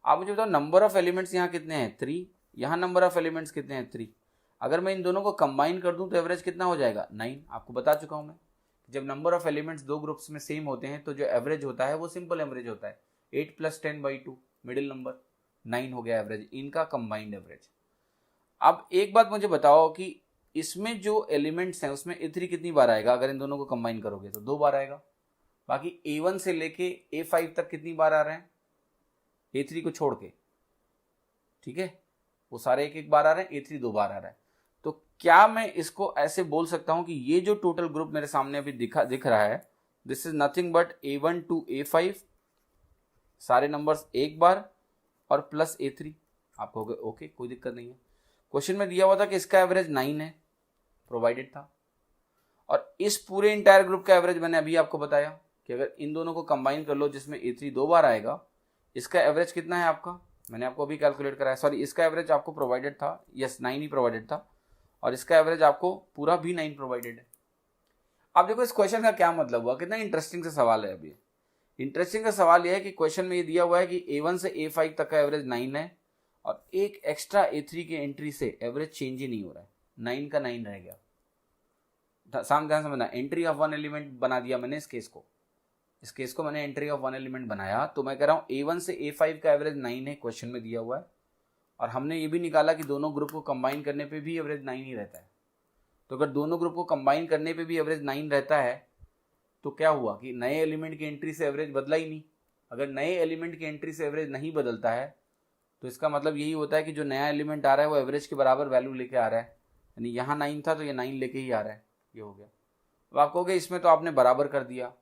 [SPEAKER 1] आप मुझे बताओ नंबर ऑफ एलिमेंट्स यहाँ कितने हैं 3, यहाँ नंबर ऑफ एलिमेंट्स कितने हैं 3। अगर मैं इन दोनों को कंबाइन कर दूं तो एवरेज कितना हो जाएगा 9। आपको बता चुका हूं मैं, जब नंबर ऑफ एलिमेंट्स दो ग्रुप्स में सेम होते हैं तो जो एवरेज होता है वो सिंपल एवरेज होता है 8 + 10/2, मिडिल नंबर 9 हो गया एवरेज, इनका कंबाइंड एवरेज। अब एक बात मुझे बताओ कि इसमें जो एलिमेंट्स हैं उसमें A3 कितनी बार आएगा, अगर इन दोनों को कंबाइन करोगे तो 2 बार आएगा। बाकी A1 से लेके A5 तक कितनी बार आ रहे हैं A3 को छोड़ के, ठीक है, वो सारे एक एक बार आ रहे हैं, A3 2 बार आ रहा है। तो क्या मैं इसको ऐसे बोल सकता हूं कि ये जो टोटल ग्रुप मेरे सामने अभी दिख रहा है, this is nothing but A1 to A5 सारे नंबर्स एक बार और प्लस A3। आप कहोगे ओके कोई दिक्कत नहीं है, क्वेश्चन में दिया हुआ था कि इसका एवरेज 9 है, प्रोवाइडेड था, और इस पूरे इंटायर ग्रुप का एवरेज मैंने अभी आपको बताया कि अगर इन दोनों को कंबाइन कर लो जिसमें A3 2 बार आएगा, इसका एवरेज कितना है आपका, मैंने आपको अभी कैलकुलेट कराया, सॉरी इसका एवरेज आपको प्रोवाइडेड था, यस 9 ही प्रोवाइडेड था, और इसका एवरेज आपको पूरा भी 9 प्रोवाइडेड है। अब देखो इस क्वेश्चन का क्या मतलब हुआ, कितना इंटरेस्टिंग सा सवाल है। अभी इंटरेस्टिंग का सवाल यह है कि क्वेश्चन में ये दिया हुआ है कि A1 से A5 तक का एवरेज 9 है, और एक एक्स्ट्रा A3 के एंट्री से एवरेज चेंज ही नहीं हो रहा है, 9 का 9 रह गया। ध्यान समझना, एंट्री ऑफ वन एलिमेंट बना दिया मैंने इस केस को मैंने एंट्री ऑफ वन एलिमेंट बनाया, तो मैं कह रहा हूँ A1 से A5 का एवरेज 9 है, क्वेश्चन में दिया हुआ है, और हमने ये भी निकाला कि दोनों ग्रुप को कंबाइन करने पे भी एवरेज 9 ही रहता है। तो अगर दोनों ग्रुप को कंबाइन करने पे भी एवरेज 9 रहता है तो क्या हुआ कि नए एलिमेंट की एंट्री से एवरेज बदला ही नहीं। अगर नए एलिमेंट की एंट्री से एवरेज नहीं बदलता है तो इसका मतलब यही होता है कि जो नया एलिमेंट आ रहा है वो एवरेज के बराबर वैल्यू लेके आ रहा है, यानी यहाँ 9 था तो ये 9 लेके ही आ रहा है, ये हो गया। अब आप कहोगे इसमें तो आपने बराबर कर दिया,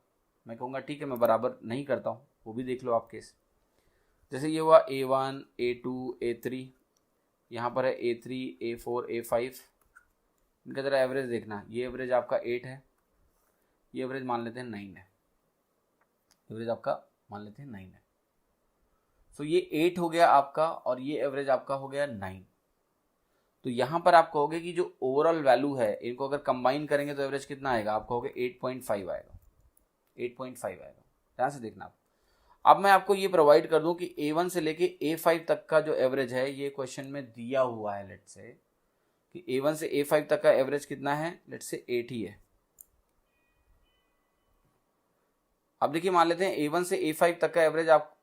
[SPEAKER 1] मैं कहूँगा ठीक है मैं बराबर नहीं करता हूँ, वो भी देख लो आप केस। जैसे ये हुआ A1 A2 A3, यहाँ पर है A3 A4 A5, इनका ज़रा एवरेज देखना, ये एवरेज आपका 8 है, ये एवरेज मान लेते हैं 9 है, एवरेज आपका मान लेते हैं 9 है। सो ये 8 हो गया आपका और ये एवरेज आपका हो गया 9। तो यहाँ पर आप कहोगे कि जो ओवरऑल वैल्यू है इनको अगर कंबाइन करेंगे तो एवरेज कितना आएगा, आप कहोगे 8.5 आएगा, 8.5 आएगा। ध्यान से देखना आप। अब मैं आपको ये प्रोवाइड कर दूं कि A1 से लेके A5 तक का जो एवरेज है ये क्वेश्चन में दिया हुआ है, लेट्स से कि A1 से A5 तक का एवरेज कितना है, लेट्स से 8 ही है। अब देखिए मान लेते हैं A1 से A5 तक का एवरेज आप,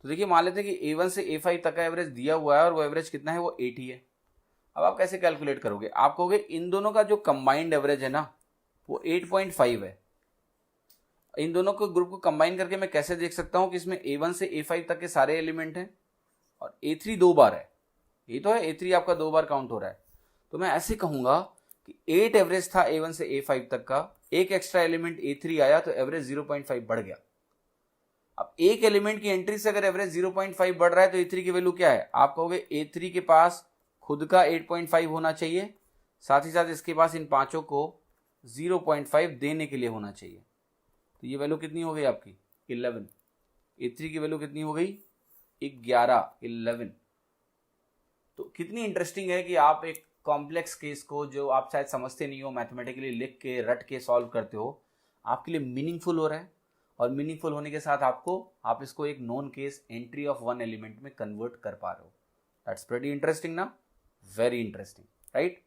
[SPEAKER 1] तो देखिए मान लेते हैं कि A1 से A5 तक का एवरेज दिया हुआ है और वो एवरेज कितना है, वो 8 ही है। अब आप कैसे कैलकुलेट करोगे, आप कहोगे इन दोनों का जो कंबाइंड एवरेज है ना वो 8.5 है। इन दोनों को ग्रुप को कंबाइन करके मैं कैसे देख सकता हूं कि इसमें A1 से A5 तक के सारे एलिमेंट हैं और A3 2 बार है, ये तो है A3 आपका 2 बार काउंट हो रहा है। तो मैं ऐसे कहूंगा कि 8 एवरेज था A1 से A5 तक का, एक एक्स्ट्रा एलिमेंट A3 आया तो एवरेज 0.5 बढ़ गया। अब एक एलिमेंट की एंट्री से अगर एवरेज 0.5 बढ़ रहा है तो A3 की वैल्यू क्या है, आप कहोगे A3 के पास खुद का 8.5 होना चाहिए, साथ ही साथ इसके पास इन पांचों को 0.5 देने के लिए होना चाहिए। तो ये वैल्यू कितनी हो गई आपकी 11, A3 की वैल्यू कितनी हो गई 11। तो कितनी इंटरेस्टिंग है कि आप एक कॉम्प्लेक्स केस को जो आप शायद समझते नहीं हो, मैथमेटिकली लिख के रट के सॉल्व करते हो, आपके लिए मीनिंगफुल हो रहा है, और मीनिंगफुल होने के साथ आप इसको एक known case entry of one element में कन्वर्ट कर पा रहे हो। दैट्स प्रीटी इंटरेस्टिंग ना, वेरी इंटरेस्टिंग, राइट।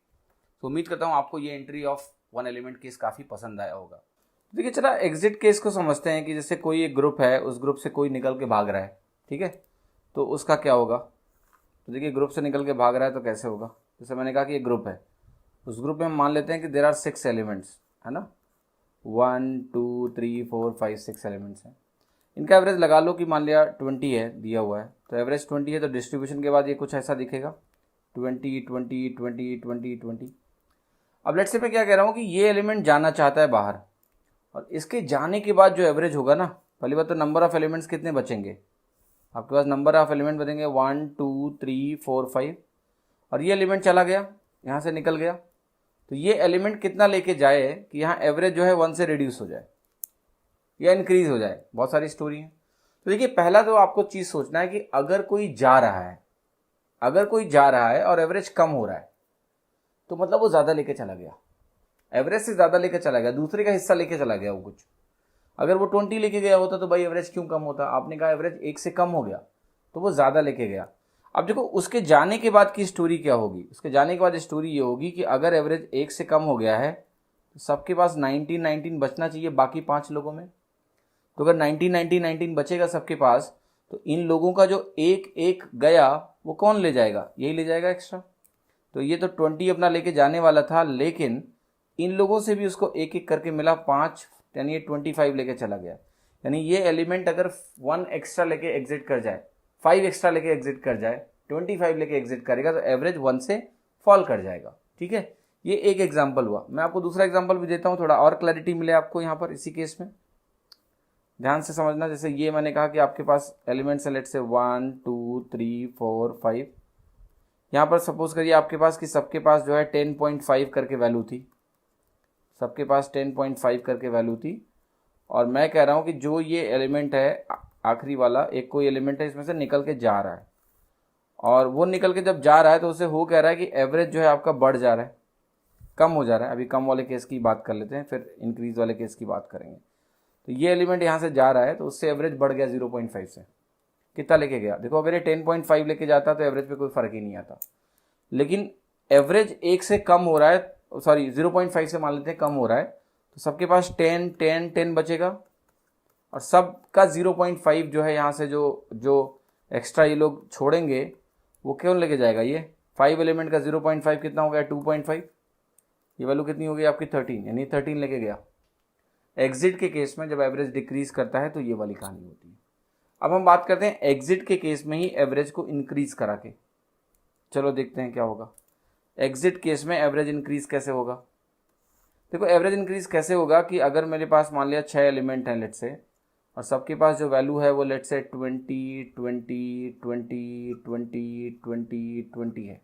[SPEAKER 1] तो उम्मीद करता हूँ आपको ये entry of one element case काफ़ी पसंद आया होगा। देखिए चला एग्जिट केस को समझते हैं कि जैसे कोई एक ग्रुप है, उस ग्रुप से कोई निकल के भाग रहा है, ठीक है, तो उसका क्या होगा। तो देखिए ग्रुप से निकल के भाग रहा है तो कैसे होगा, जैसे मैंने कहा कि ये ग्रुप है, उस ग्रुप में हम मान लेते हैं कि देयर आर 6 एलिमेंट्स, है ना, 1 2 3 4 5 6 एलिमेंट्स हैं। इनका एवरेज लगा लो कि मान लिया 20 है, दिया हुआ है, तो एवरेज 20 है, तो डिस्ट्रीब्यूशन के बाद ये कुछ ऐसा दिखेगा 20 20 20 20 20। अब लेट्स से मैं क्या कह रहा हूँ कि ये एलिमेंट जाना चाहता है बाहर, और इसके जाने के बाद जो एवरेज होगा ना, पहली बात तो नंबर ऑफ एलिमेंट्स कितने बचेंगे, आपके पास नंबर ऑफ एलिमेंट बचेंगे 1 2 3 4 5, और ये एलिमेंट चला गया, यहाँ से निकल गया, तो ये एलिमेंट कितना लेके जाए कि यहाँ एवरेज जो है 1 से रिड्यूस हो जाए या इंक्रीज हो जाए। बहुत सारी स्टोरी है। तो देखिए पहला तो आपको चीज़ सोचना है कि अगर कोई जा रहा है और एवरेज कम हो रहा है तो मतलब वो ज़्यादा लेके चला गया, एवरेज से ज़्यादा लेके चला गया, दूसरे का हिस्सा लेके चला गया वो कुछ। अगर वो 20 लेके गया होता तो भाई एवरेज क्यों कम होता, आपने कहा एवरेज 1 से कम हो गया तो वो ज़्यादा लेके गया। अब देखो उसके जाने के बाद की स्टोरी क्या होगी, उसके जाने के बाद स्टोरी ये होगी कि अगर एवरेज 1 से कम हो गया है तो सबके पास 19 बचना चाहिए बाकी 5 लोगों में। तो अगर 19 बचेगा सबके पास, तो इन लोगों का जो एक एक गया वो कौन ले जाएगा, यही ले जाएगा एक्स्ट्रा। तो ये तो 20 अपना लेके जाने वाला था, लेकिन इन लोगों से भी उसको एक एक करके मिला 5, यानी ये 25 लेके चला गया। यानी ये एलिमेंट अगर 1 एक्स्ट्रा लेके एग्जिट कर जाए, 5 एक्स्ट्रा लेके एग्जिट कर जाए, 25 लेके एग्जिट करेगा तो एवरेज 1 से फॉल कर जाएगा। ठीक है, ये एक एग्जाम्पल हुआ। मैं आपको दूसरा एग्जाम्पल भी देता हूँ, थोड़ा और क्लैरिटी मिले आपको यहाँ पर इसी केस में। ध्यान से समझना, जैसे ये मैंने कहा कि आपके पास एलिमेंट्स है लेट से 1 2 3 4 5। यहाँ पर सपोज करिए आपके पास कि सबके पास जो है 10.5 करके वैल्यू थी, सबके पास 10.5 करके वैल्यू थी। और मैं कह रहा हूँ कि जो ये एलिमेंट है आखिरी वाला, एक कोई एलिमेंट है इसमें से निकल के जा रहा है, और वो निकल के जब जा रहा है तो उसे हो कह रहा है कि एवरेज जो है आपका बढ़ जा रहा है, कम हो जा रहा है। अभी कम वाले केस की बात कर लेते हैं, फिर इंक्रीज वाले केस की बात करेंगे। तो ये एलिमेंट यहाँ से जा रहा है तो उससे एवरेज बढ़ गया 0.5 से। कितना लेके गया, देखो अगर ये 10.5 लेके जाता तो एवरेज पे कोई फर्क ही नहीं आता, लेकिन एवरेज 1 से कम हो रहा है, सॉरी 0.5 से मान लेते हैं कम हो रहा है, तो सबके पास 10 10 10 बचेगा, और सबका 0.5 जो है यहाँ से जो एक्स्ट्रा ये लोग छोड़ेंगे वो क्यों लेके जाएगा, ये 5 एलिमेंट का 0.5 कितना हो गया 2.5, ये वैल्यू कितनी हो गई आपकी 13, यानी 13 लेके गया। एग्जिट के केस में जब एवरेज डिक्रीज करता है तो ये वाली कहानी होती है। अब हम बात करते हैं एग्जिट के केस में ही एवरेज को इंक्रीज करा के। चलो देखते हैं क्या होगा एग्जिट केस में एवरेज इंक्रीज कैसे होगा। देखो एवरेज इंक्रीज कैसे होगा कि अगर मेरे पास मान लिया 6 एलिमेंट हैं लेट से, और सबके पास जो वैल्यू है वो लेट से 20 20 20 20 20 20 है।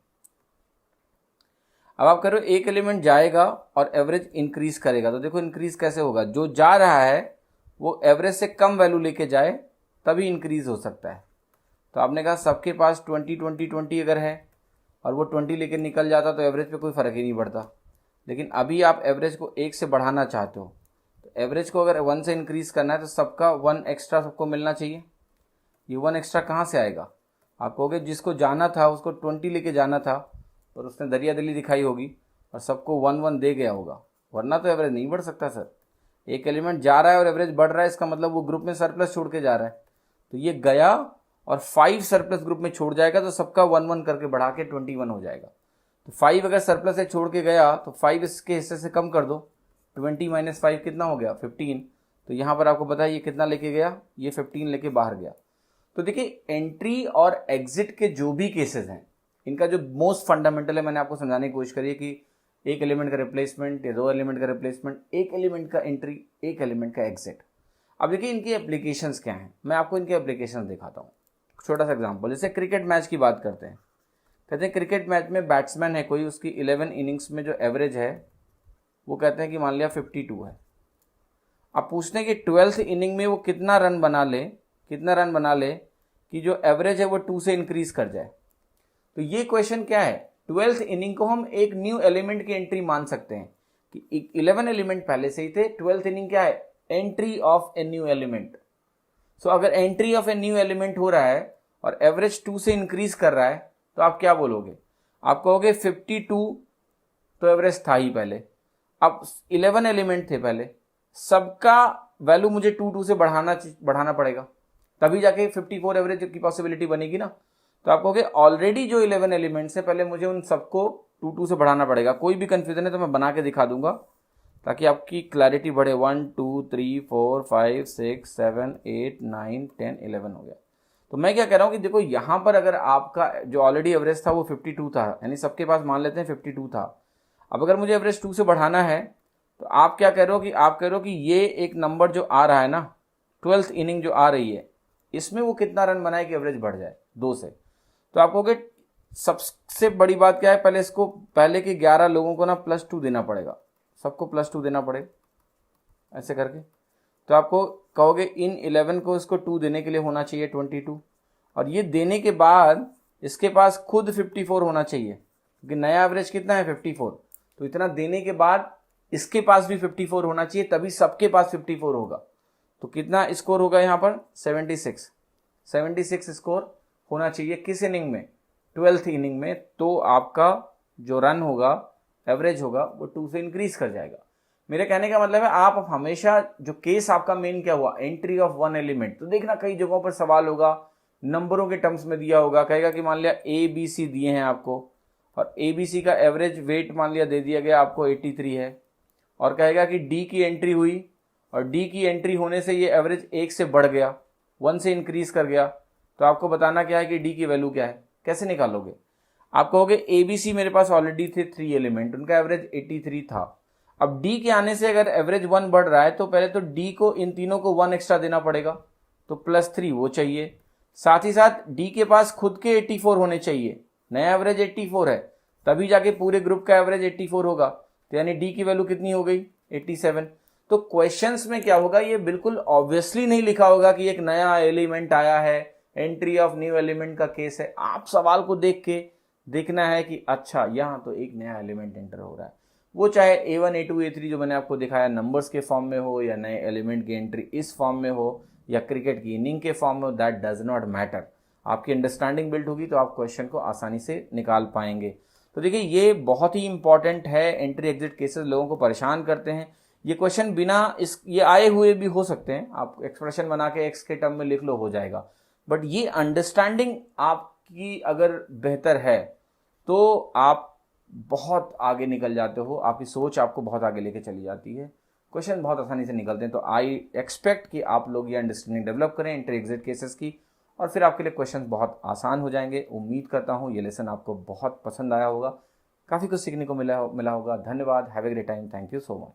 [SPEAKER 1] अब आप करो एक एलिमेंट जाएगा और एवरेज इंक्रीज करेगा, तो देखो इंक्रीज कैसे होगा, जो जा रहा है वो एवरेज से कम वैल्यू लेके जाए तभी इंक्रीज हो सकता है। तो आपने कहा सबके पास 20 20 20 अगर है और वो 20 लेके निकल जाता तो एवरेज पे कोई फ़र्क ही नहीं पड़ता, लेकिन अभी आप एवरेज को 1 से बढ़ाना चाहते हो, तो एवरेज को अगर 1 से इंक्रीज करना है तो सबका 1 एक्स्ट्रा सबको मिलना चाहिए। ये 1 एक्स्ट्रा कहाँ से आएगा, आप कहोगे जिसको जाना था उसको 20 लेके जाना था और उसने दरिया दिली दिखाई होगी और सबको 1 1 दे गया होगा, वरना तो एवरेज नहीं बढ़ सकता सर। एक एलिमेंट जा रहा है और एवरेज बढ़ रहा है, इसका मतलब वो ग्रुप में सरप्लस छोड़ के जा रहा है, तो ये गया और 5 सरप्लस ग्रुप में छोड़ जाएगा तो सबका 1 1 करके बढ़ा के 21 हो जाएगा। तो 5 अगर सरप्लस से छोड़ के गया तो 5 इसके हिस्से से कम कर दो, 20 - 5 कितना हो गया 15। तो यहाँ पर आपको पता है ये कितना लेके गया, ये 15 लेके बाहर गया। तो देखिए एंट्री और एग्जिट के जो भी केसेस हैं इनका जो मोस्ट फंडामेंटल है, मैंने आपको समझाने की कोशिश करी है कि एक एलिमेंट का रिप्लेसमेंट या 2 एलिमेंट का रिप्लेसमेंट, एक एलिमेंट का एंट्री, एक एलिमेंट का एग्जिट। अब देखिए इनकी एप्लीकेशंस क्या हैं, मैं आपको इनके एप्लीकेशंस दिखाता हूँ। छोटा सा एग्जांपल, जैसे क्रिकेट मैच की बात करते हैं, कहते हैं क्रिकेट मैच में बैट्समैन है कोई, उसकी 11 इनिंग्स में जो एवरेज है वो कहते हैं कि मान लिया 52 है। अब पूछते हैं कि 12th इनिंग में वो कितना रन बना ले कि जो एवरेज है वो 2 से इंक्रीज कर जाए। तो ये क्वेश्चन क्या है, 12th इनिंग को हम एक न्यू एलिमेंट की एंट्री मान सकते हैं कि 11 एलिमेंट पहले से ही थे, 12th इनिंग क्या है, entry of a new element. So अगर entry of a new element हो रहा है और एवरेज 2 से इंक्रीज कर रहा है तो आप क्या बोलोगे, आप कहोगे 52 तो एवरेज था ही पहले, अब 11 एलिमेंट थे पहले, सबका वैल्यू मुझे 2 से बढ़ाना पड़ेगा तभी जाके 54 एवरेज की पॉसिबिलिटी बनेगी ना। तो आप कहोगे ऑलरेडी जो 11 एलिमेंट्स है पहले मुझे उन सबको 2 से बढ़ाना पड़ेगा। कोई भी कंफ्यूजन है तो मैं बना के दिखा दूंगा ताकि आपकी क्लैरिटी बढ़े। 1 2 3 4 5 6 7 8 9 10 11 हो गया। तो मैं क्या कह रहा हूँ कि देखो यहाँ पर अगर आपका जो ऑलरेडी एवरेज था वो 52 था, यानी सबके पास मान लेते हैं 52 था। अब अगर मुझे एवरेज 2 से बढ़ाना है तो आप क्या कह रहे हो कि आप कह रहे हो कि ये एक नंबर जो आ रहा है ना 12th इनिंग जो आ रही है इसमें वो कितना रन बनाए कि एवरेज बढ़ जाए 2 से। तो आप कहोगे सबसे बड़ी बात क्या है, पहले इसको पहले के 11 लोगों को ना +2 देना पड़ेगा, सबको +2 देना पड़ेगा ऐसे करके। तो आपको कहोगे इन 11 को इसको 2 देने के लिए होना चाहिए 22, और ये देने के बाद इसके पास खुद 54 होना चाहिए क्योंकि नया एवरेज कितना है 54। तो इतना देने के बाद इसके पास भी 54 होना चाहिए, तभी सबके पास 54 होगा। तो कितना स्कोर होगा यहाँ पर? 76 स्कोर होना चाहिए किस इनिंग में? 12th इनिंग में। तो आपका जो रन होगा, एवरेज होगा, वो 2 से इंक्रीज कर जाएगा। मेरे कहने का मतलब है आप हमेशा, जो केस आपका मेन क्या हुआ, एंट्री ऑफ वन एलिमेंट, तो देखना कई जगहों पर सवाल होगा, नंबरों के टर्म्स में दिया होगा, कहेगा कि मान लिया ए बी सी दिए हैं आपको, और ए बी सी का एवरेज वेट मान लिया दे दिया गया आपको 83 है, और कहेगा कि डी की एंट्री हुई, और डी की एंट्री होने से ये एवरेज 1 से बढ़ गया, 1 से इंक्रीज कर गया। तो आपको बताना क्या है कि डी की वैल्यू क्या है, कैसे निकालोगे? आप कहोगे ए बी सी मेरे पास ऑलरेडी थे 3 एलिमेंट, उनका एवरेज 83 था। अब डी के आने से अगर एवरेज 1 बढ़ रहा है तो पहले तो डी को, इन तीनों को 1 एक्स्ट्रा देना पड़ेगा, तो +3 वो चाहिए। साथ ही साथ डी के पास खुद के 84 होने चाहिए, नया एवरेज 84 है, तभी जाके पूरे ग्रुप का एवरेज 84 होगा। तो यानी डी की वैल्यू कितनी हो गई? 87। तो क्वेश्चंस में क्या होगा, ये बिल्कुल ऑब्वियसली नहीं लिखा होगा कि एक नया एलिमेंट आया है, एंट्री ऑफ न्यू एलिमेंट का केस है। आप सवाल को देख के देखना है कि अच्छा यहाँ तो एक नया एलिमेंट एंटर हो रहा है, वो चाहे A1 A2 A3 जो मैंने आपको दिखाया नंबर्स के फॉर्म में हो, या नए एलिमेंट की एंट्री इस फॉर्म में हो, या क्रिकेट की इनिंग के फॉर्म में हो, दैट डज नॉट मैटर। आपकी अंडरस्टैंडिंग बिल्ड होगी तो आप क्वेश्चन को आसानी से निकाल पाएंगे। तो देखिए ये बहुत ही इंपॉर्टेंट है, एंट्री एग्जिट केसेस लोगों को परेशान करते हैं। ये क्वेश्चन बिना ये आए हुए भी हो सकते हैं, आप एक्सप्रेशन बना के एक्स के टर्म में लिख लो, हो जाएगा। बट ये अंडरस्टैंडिंग आपकी अगर बेहतर है तो आप बहुत आगे निकल जाते हो, आपकी सोच आपको बहुत आगे लेके चली जाती है, क्वेश्चन बहुत आसानी से निकलते हैं। तो आई एक्सपेक्ट कि आप लोग ये अंडरस्टैंडिंग डेवलप करें एंट्री एग्जिट केसेस की, और फिर आपके लिए क्वेश्चन बहुत आसान हो जाएंगे। उम्मीद करता हूँ ये लेसन आपको बहुत पसंद आया होगा, काफ़ी कुछ सीखने को मिला होगा। धन्यवाद। Have a great time. Thank you so much.